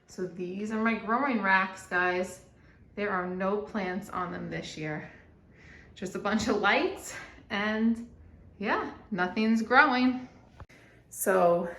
So these are my growing racks, guys. There are no plants on them this year. Just a bunch of lights and yeah, nothing's growing. So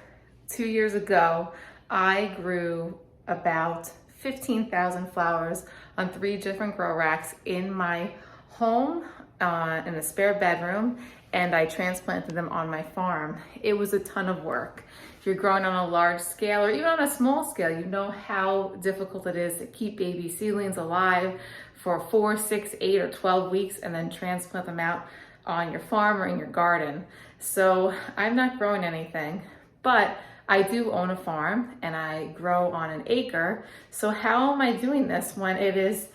2 years ago, I grew about 15,000 flowers on 3 different grow racks in my home, in a spare bedroom, and I transplanted them on my farm. It was a ton of work. If you're growing on a large scale or even on a small scale, you know how difficult it is to keep baby seedlings alive for 4, 6, 8, or 12 weeks and then transplant them out on your farm or in your garden. So I'm not growing anything, but I do own a farm and I grow on an acre. So how am I doing this when it is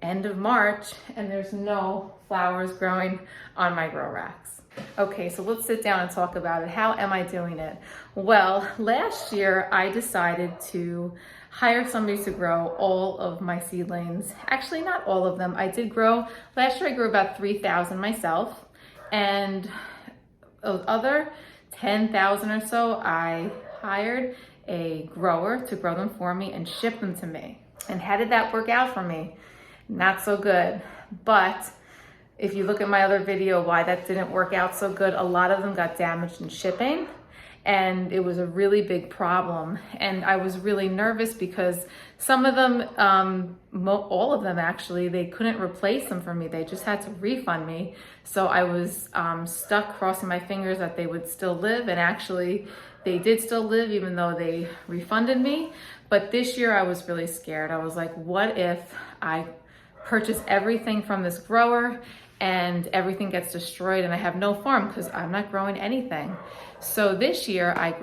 end of March and there's no flowers growing on my grow racks? Okay, so let's sit down and talk about it. How am I doing it? Well, last year I decided to hire somebody to grow all of my seedlings. Actually, not all of them. Last year I grew about 3,000 myself, and those other 10,000 or so, I hired a grower to grow them for me and ship them to me. And how did that work out for me? Not so good. But if you look at my other video, why that didn't work out so good, a lot of them got damaged in shipping, and it was a really big problem. And I was really nervous because some of them, all of them actually, they couldn't replace them for me. They just had to refund me. So I was stuck crossing my fingers that they would still live, and actually they did still live even though they refunded me. But this year I was really scared. I was like, what if I purchase everything from this grower and everything gets destroyed and I have no farm because I'm not growing anything? So this year I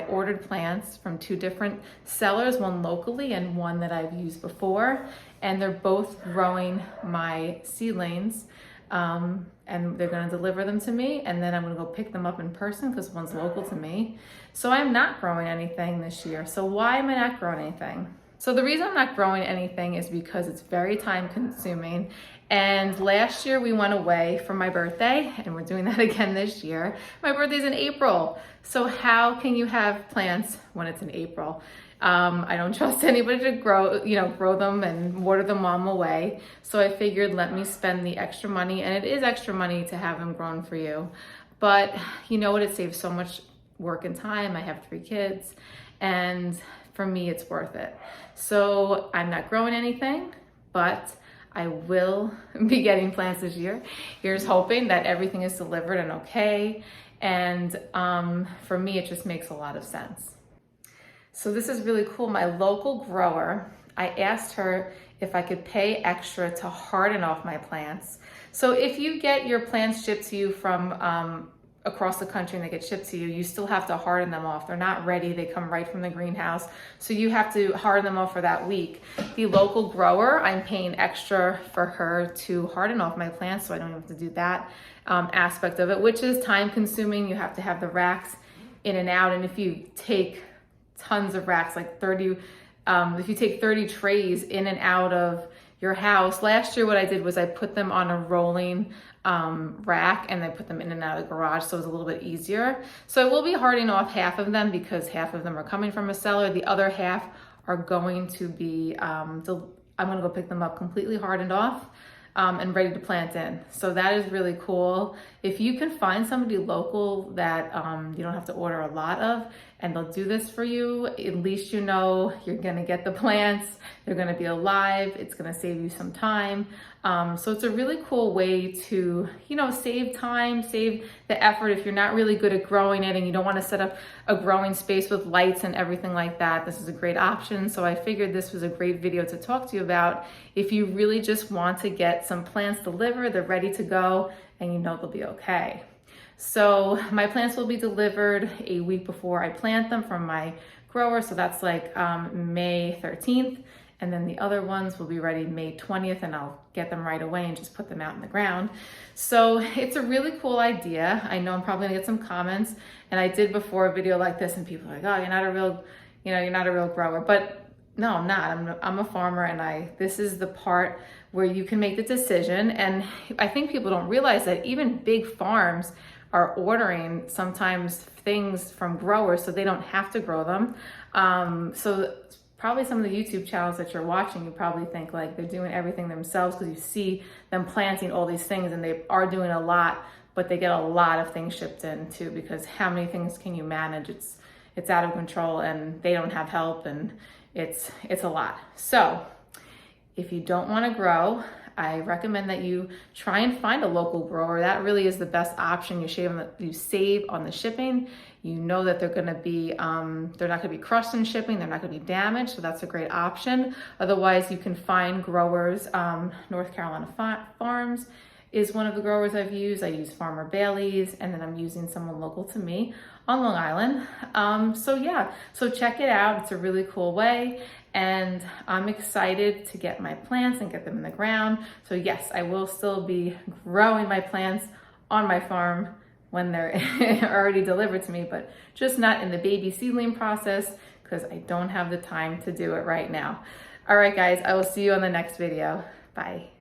ordered plants from 2 different sellers, one locally and one that I've used before, and they're both growing my seedlings, and they're going to deliver them to me, and then I'm going to go pick them up in person because one's local to me. So I'm not growing anything this year. So why am I not growing anything? So the reason I'm not growing anything is because it's very time consuming. And last year we went away for my birthday, and we're doing that again this year. My birthday's in April. So how can you have plants when it's in April? I don't trust anybody to grow them and water them while I'm away. So I figured, let me spend the extra money, and it is extra money to have them grown for you. But you know what? It saves so much work and time. I have 3 kids, and for me, it's worth it. So I'm not growing anything, but I will be getting plants this year. Here's hoping that everything is delivered and okay. And for me, it just makes a lot of sense. So this is really cool. My local grower, I asked her if I could pay extra to harden off my plants. So if you get your plants shipped to you from across the country and they get shipped to you, you still have to harden them off. They're not ready. They come right from the greenhouse. So you have to harden them off for that week. The local grower, I'm paying extra for her to harden off my plants, so I don't have to do that aspect of it, which is time consuming. You have to have the racks in and out. And if you take tons of racks, like 30, if you take 30 trays in and out of your house. Last year what I did was I put them on a rolling rack and I put them in and out of the garage, so it was a little bit easier. So I will be hardening off half of them because half of them are coming from a seller. The other half are going to be, I'm gonna go pick them up completely hardened off and ready to plant in. So that is really cool. If you can find somebody local that you don't have to order a lot of, and they'll do this for you, at least you know you're gonna get the plants, they're gonna be alive, it's gonna save you some time. So it's a really cool way to, save time, save the effort. If you're not really good at growing it and you don't wanna set up a growing space with lights and everything like that, this is a great option. So I figured this was a great video to talk to you about if you really just want to get some plants delivered, they're ready to go, and you know they'll be okay. So my plants will be delivered a week before I plant them from my grower. So that's like May 13th. And then the other ones will be ready May 20th, and I'll get them right away and just put them out in the ground. So it's a really cool idea. I know I'm probably gonna get some comments, and I did before a video like this and people are like, oh, you're not a real grower. But no, I'm not. I'm a farmer, and this is the part where you can make the decision. And I think people don't realize that even big farms are ordering sometimes things from growers so they don't have to grow them. So probably some of the YouTube channels that you're watching, you probably think like they're doing everything themselves because you see them planting all these things and they are doing a lot, but they get a lot of things shipped in too, because how many things can you manage? It's out of control and they don't have help, and it's a lot. So if you don't want to grow, I recommend that you try and find a local grower. That really is the best option. You save on the shipping. You know that they're going to be, they're not going to be crushed in shipping. They're not going to be damaged. So that's a great option. Otherwise, you can find growers. North Carolina Farms is one of the growers I've used. I use Farmer Bailey's, and then I'm using someone local to me on Long Island. So check it out. It's a really cool way. And I'm excited to get my plants and get them in the ground. So yes, I will still be growing my plants on my farm when they're already delivered to me, but just not in the baby seedling process because I don't have the time to do it right now. All right, guys, I will see you on the next video. Bye.